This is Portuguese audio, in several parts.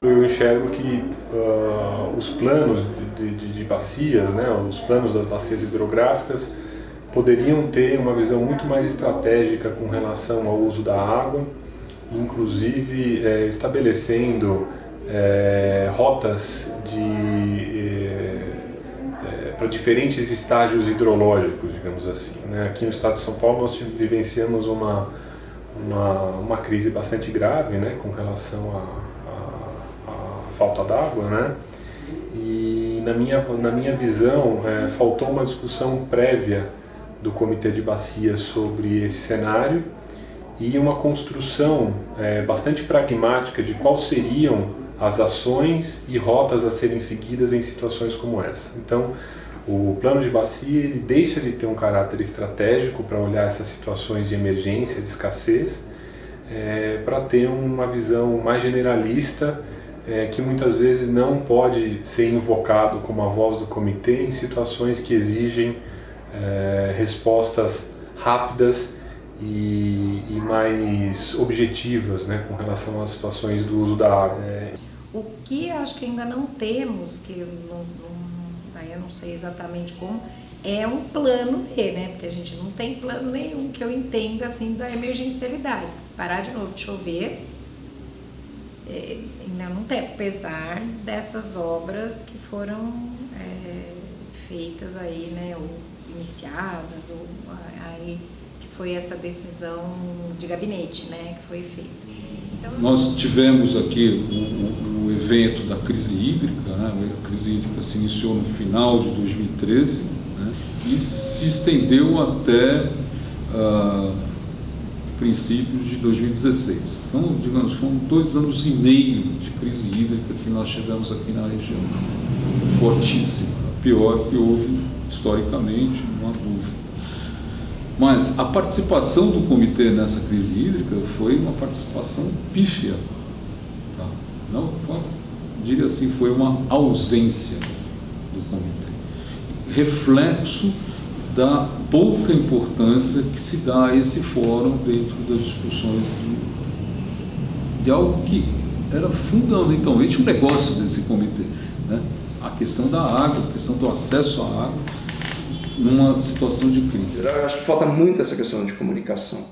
Eu enxergo que os planos de bacias, né, os planos das bacias hidrográficas poderiam ter uma visão muito mais estratégica com relação ao uso da água, inclusive estabelecendo rotas para diferentes estágios hidrológicos, digamos assim, né? Aqui no estado de São Paulo nós vivenciamos uma crise bastante grave, né, com relação à falta d'água, né? E na minha visão faltou uma discussão prévia do Comitê de Bacias sobre esse cenário e uma construção bastante pragmática de quais seriam as ações e rotas a serem seguidas em situações como essa. Então, o plano de bacia ele deixa de ter um caráter estratégico para olhar essas situações de emergência, de escassez, para ter uma visão mais generalista, que muitas vezes não pode ser invocado como a voz do comitê em situações que exigem respostas rápidas e mais objetivas, né, com relação às situações do uso da água. O que acho que ainda não temos, que eu não sei exatamente como, é um plano B, né? Porque a gente não tem plano nenhum que eu entenda assim da emergencialidade. Se parar de novo de chover, ainda não tem, apesar dessas obras que foram feitas aí, né? Ou iniciadas, ou aí que foi essa decisão de gabinete, né? Que foi feita. Então, nós tivemos aqui o evento da crise hídrica, né? A crise hídrica se iniciou no final de 2013, né? E se estendeu até princípios de 2016. Então, digamos, foram 2 anos e meio de crise hídrica que nós tivemos aqui na região, fortíssima, a pior que houve historicamente, não há dúvida. Mas a participação do comitê nessa crise hídrica foi uma participação pífia, tá? Não, diria assim, foi uma ausência do comitê, reflexo da pouca importância que se dá a esse fórum dentro das discussões de algo que era fundamentalmente um negócio desse comitê, né? A questão da água, a questão do acesso à água numa situação de crise. Eu acho que falta muito essa questão de comunicação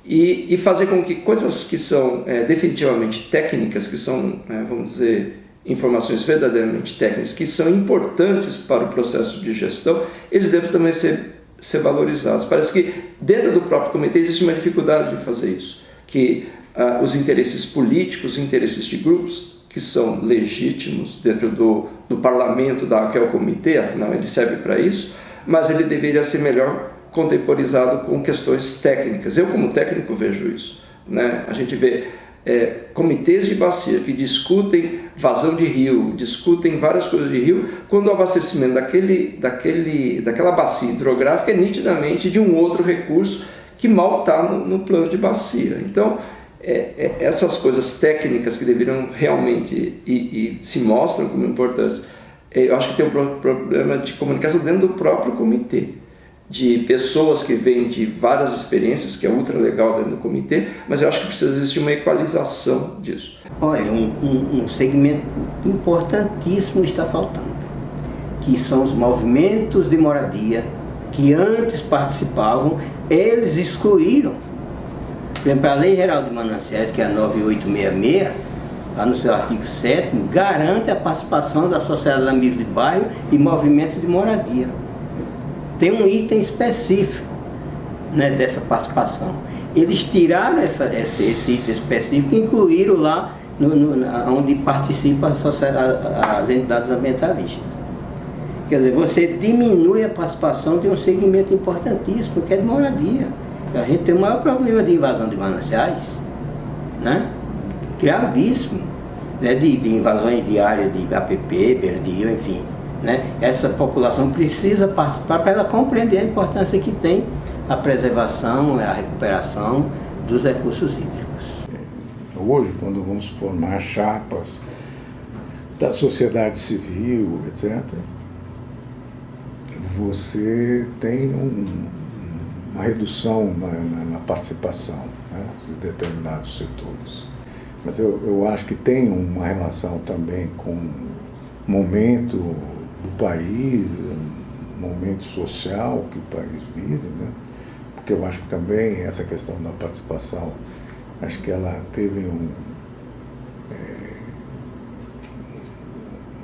e fazer com que coisas que são definitivamente técnicas, que são, vamos dizer, informações verdadeiramente técnicas, que são importantes para o processo de gestão, eles devem também ser valorizados. Parece que dentro do próprio comitê existe uma dificuldade de fazer isso, que os interesses políticos, os interesses de grupos, que são legítimos dentro do parlamento, que é o comitê, afinal ele serve para isso, mas ele deveria ser melhor contemporizado com questões técnicas. Eu, como técnico, vejo isso, né? A gente vê comitês de bacia que discutem vazão de rio, discutem várias coisas de rio, quando o abastecimento daquela bacia hidrográfica é nitidamente de um outro recurso que mal está no plano de bacia. Então, essas coisas técnicas que deveriam realmente e se mostram como importantes, eu acho que tem um problema de comunicação dentro do próprio comitê, de pessoas que vêm de várias experiências, que é ultra legal dentro do comitê, mas eu acho que precisa existir uma equalização disso. Olha, um segmento importantíssimo está faltando, que são os movimentos de moradia, que antes participavam, eles excluíram. Por exemplo, a Lei Geral de Mananciais, que é a 9866, lá no seu artigo 7º, garante a participação da sociedade amiga de bairro e movimentos de moradia. Tem um item específico, né, dessa participação. Eles tiraram esse item específico e incluíram lá onde participam as entidades ambientalistas. Quer dizer, você diminui a participação de um segmento importantíssimo, que é de moradia. A gente tem o maior problema de invasão de mananciais, né? Gravíssimo, né? De invasões de área de APP, Berdio, enfim, né? Essa população precisa participar para ela compreender a importância que tem a preservação, a recuperação dos recursos hídricos. Hoje, quando vamos formar chapas da sociedade civil, etc., você tem uma redução na participação, né, de determinados setores. mas eu acho que tem uma relação também com o momento do país, um momento social que o país vive, né? Porque eu acho que também essa questão da participação, acho que ela teve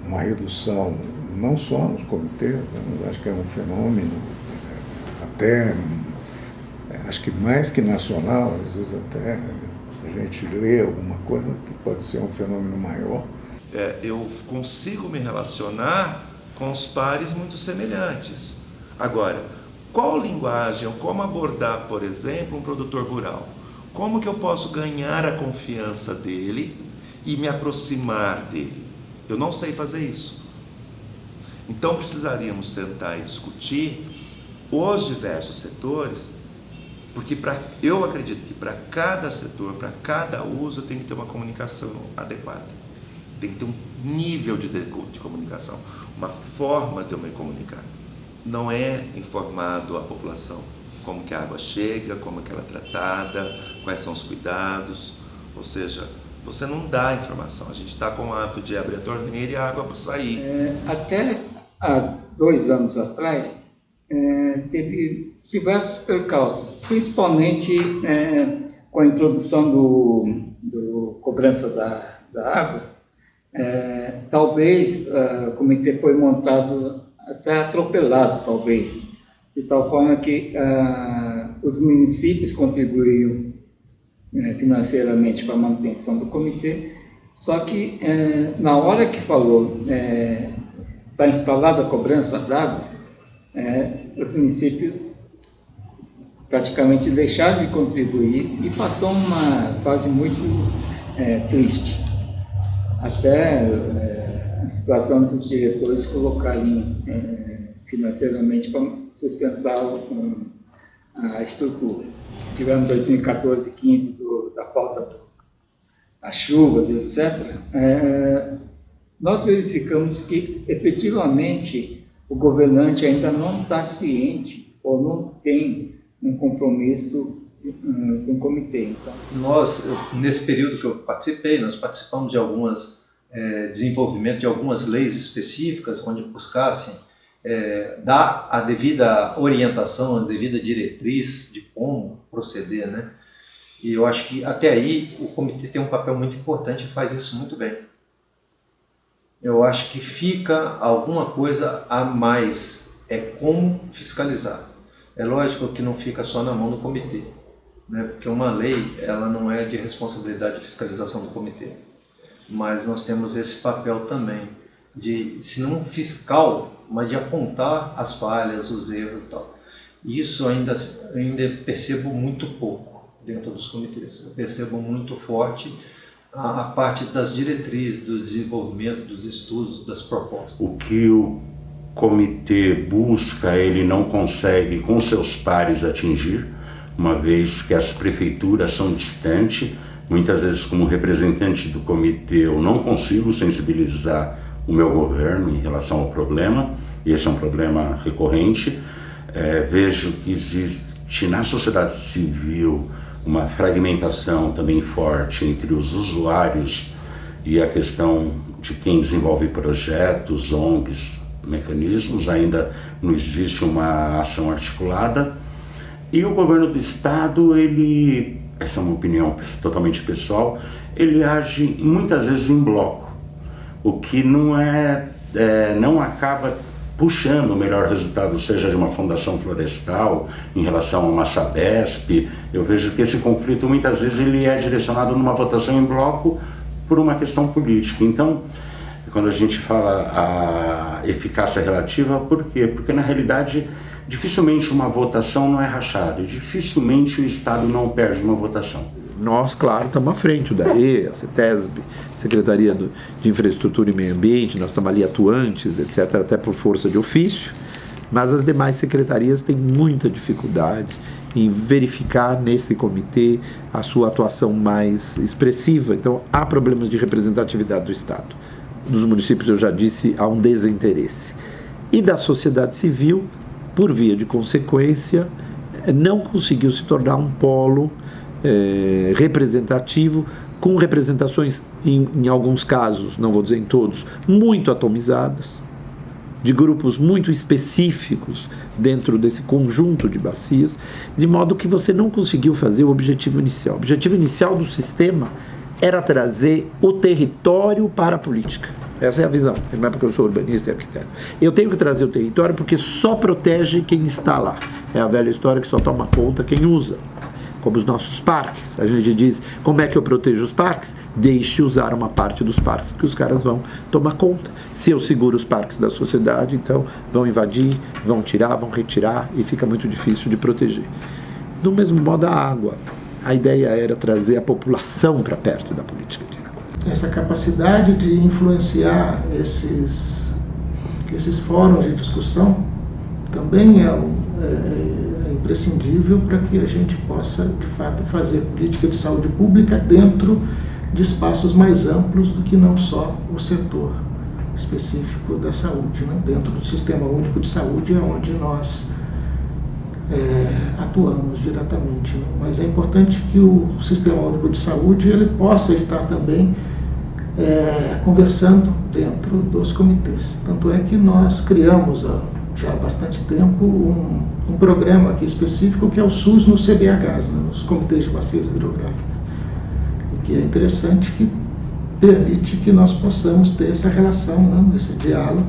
uma redução, não só nos comitês, né? Mas acho que é um fenômeno, até, acho que mais que nacional, às vezes até a gente lê alguma coisa que pode ser um fenômeno maior. Eu consigo me relacionar com os pares muito semelhantes. Agora, qual linguagem, ou como abordar, por exemplo, um produtor rural? Como que eu posso ganhar a confiança dele e me aproximar dele? Eu não sei fazer isso. Então precisaríamos sentar e discutir os diversos setores, porque eu acredito que para cada setor, para cada uso, tem que ter uma comunicação adequada. Tem que ter um nível de comunicação, uma forma de eu me comunicar. Não é informado a população como que a água chega, como que ela é tratada, quais são os cuidados, ou seja, você não dá informação. A gente está com o hábito de abrir a torneira e a água para sair. Até há 2 anos atrás, teve diversos percalços, principalmente com a introdução do cobrança da água. Talvez o comitê foi montado até atropelado, talvez, de tal forma que os municípios contribuíam financeiramente para a manutenção do comitê, só que na hora que falou está instalada a cobrança d'água, os municípios praticamente deixaram de contribuir e passou uma fase muito triste. Até a situação dos diretores colocarem financeiramente para sustentar a estrutura. Tivemos 2014 e 2015 da falta da chuva, etc. Nós verificamos que, efetivamente, o governante ainda não está ciente ou não tem um compromisso com o comitê. Então. Nesse período que eu participei, nós participamos de desenvolvimento de algumas leis específicas, onde buscassem dar a devida orientação, a devida diretriz de como proceder, né? E eu acho que até aí o comitê tem um papel muito importante e faz isso muito bem. Eu acho que fica alguma coisa a mais, como fiscalizar. É lógico que não fica só na mão do comitê, né? Porque uma lei, ela não é de responsabilidade de fiscalização do comitê. Mas nós temos esse papel também, se não fiscal, mas de apontar as falhas, os erros e tal. Isso ainda percebo muito pouco dentro dos comitês. Eu percebo muito forte a parte das diretrizes, do desenvolvimento, dos estudos, das propostas. O que o comitê busca, ele não consegue com seus pares atingir, uma vez que as prefeituras são distantes. Muitas vezes, como representante do comitê, eu não consigo sensibilizar o meu governo em relação ao problema, e esse é um problema recorrente. Vejo que existe na sociedade civil uma fragmentação também forte entre os usuários e a questão de quem desenvolve projetos, ONGs, mecanismos. Ainda não existe uma ação articulada. E o governo do estado, essa é uma opinião totalmente pessoal, ele age muitas vezes em bloco, o que não acaba puxando o melhor resultado, seja de uma fundação florestal, em relação a uma Sabesp. Eu vejo que esse conflito muitas vezes ele é direcionado numa votação em bloco por uma questão política. Então, quando a gente fala a eficácia relativa, por quê? Porque na realidade dificilmente uma votação não é rachada, dificilmente o Estado não perde uma votação. Nós, claro, estamos à frente, o DAE, a CETESB, Secretaria de Infraestrutura e Meio Ambiente, nós estamos ali atuantes, etc., até por força de ofício, mas as demais secretarias têm muita dificuldade em verificar nesse comitê a sua atuação mais expressiva. Então, há problemas de representatividade do Estado. Nos municípios, eu já disse, há um desinteresse. E da sociedade civil, por via de consequência, não conseguiu se tornar um polo representativo com representações, em alguns casos, não vou dizer em todos, muito atomizadas, de grupos muito específicos dentro desse conjunto de bacias, de modo que você não conseguiu fazer o objetivo inicial. O objetivo inicial do sistema era trazer o território para a política. Essa é a visão, não é porque eu sou urbanista e arquiteto. Eu tenho que trazer o território porque só protege quem está lá. É a velha história que só toma conta quem usa. Como os nossos parques. A gente diz, como é que eu protejo os parques? Deixe usar uma parte dos parques, porque os caras vão tomar conta. Se eu seguro os parques da sociedade, então vão invadir, vão tirar, vão retirar, e fica muito difícil de proteger. Do mesmo modo, a água. A ideia era trazer a população para perto da política de água. Essa capacidade de influenciar esses fóruns de discussão também é imprescindível para que a gente possa, de fato, fazer política de saúde pública dentro de espaços mais amplos do que não só o setor específico da saúde, né? Dentro do Sistema Único de Saúde é onde nós atuamos diretamente, né? Mas é importante que o Sistema Único de Saúde ele possa estar também conversando dentro dos comitês. Tanto é que nós criamos já há bastante tempo um programa aqui específico que é o SUS nos CBHs, né, nos Comitês de Bacias Hidrográficas, e que é interessante, que permite que nós possamos ter essa relação, né, esse diálogo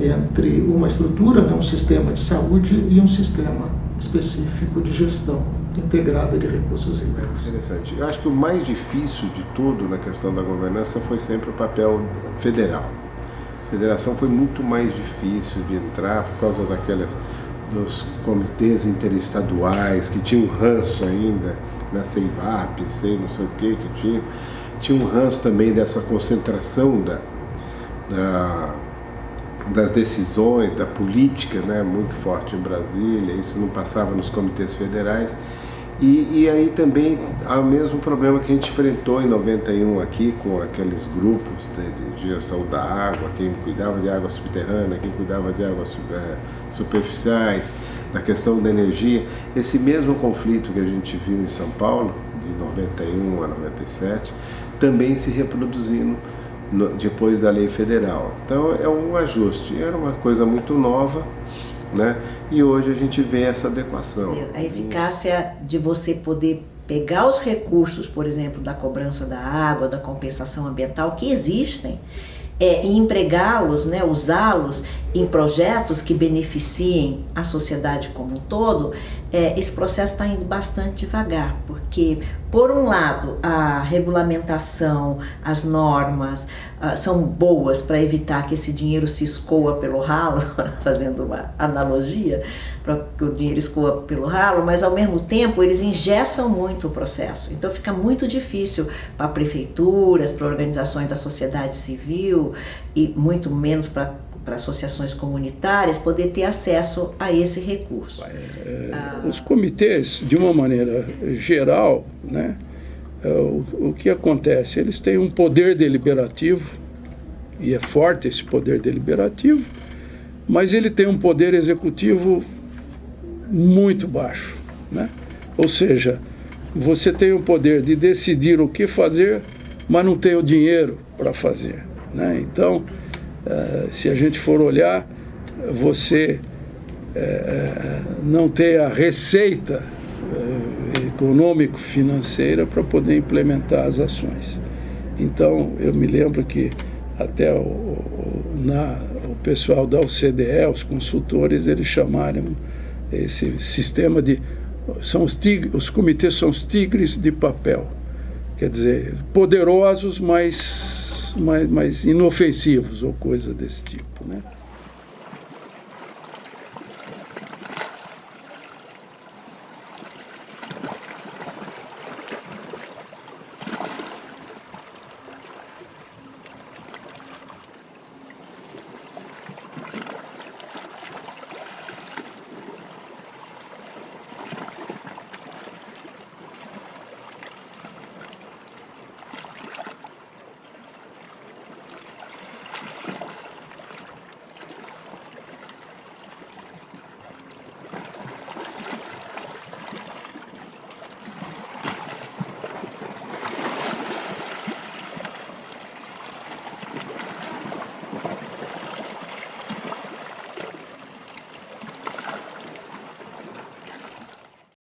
entre uma estrutura, né, um sistema de saúde e um sistema específico de gestão integrada de recursos hídricos. Interessante. Eu acho que o mais difícil de tudo na questão da governança foi sempre o papel federal. A federação foi muito mais difícil de entrar por causa dos comitês interestaduais que tinham ranço ainda, na CEIVAP, sei não sei o que tinha um ranço também dessa concentração das decisões, da política, né, muito forte em Brasília. Isso não passava nos comitês federais. E aí também há o mesmo problema que a gente enfrentou em 91 aqui com aqueles grupos de gestão da água, quem cuidava de água subterrânea, quem cuidava de águas superficiais, da questão da energia. Esse mesmo conflito que a gente viu em São Paulo, de 91 a 97, também se reproduzindo depois da lei federal. Então é um ajuste, era uma coisa muito nova, né? E hoje a gente vê essa adequação. A eficácia de você poder pegar os recursos, por exemplo, da cobrança da água, da compensação ambiental, que existem, e empregá-los, né, usá-los em projetos que beneficiem a sociedade como um todo, esse processo está indo bastante devagar, porque, por um lado, a regulamentação, as normas são boas para evitar que esse dinheiro se escoa pelo ralo, fazendo uma analogia, para que o dinheiro escoa pelo ralo, mas, ao mesmo tempo, eles engessam muito o processo. Então, fica muito difícil para prefeituras, para organizações da sociedade civil e muito menos para associações comunitárias poder ter acesso a esse recurso. Os comitês, de uma maneira geral, né, o que acontece? Eles têm um poder deliberativo, e é forte esse poder deliberativo, mas ele tem um poder executivo muito baixo, né? Ou seja, você tem o poder de decidir o que fazer, mas não tem o dinheiro para fazer, né? Então, se a gente for olhar, você não tem a receita econômico-financeira para poder implementar as ações. Então, eu me lembro que até o pessoal da OCDE, os consultores, eles chamaram esse sistema de... os comitês são os tigres de papel. Quer dizer, poderosos, mas inofensivos, ou coisa desse tipo, né?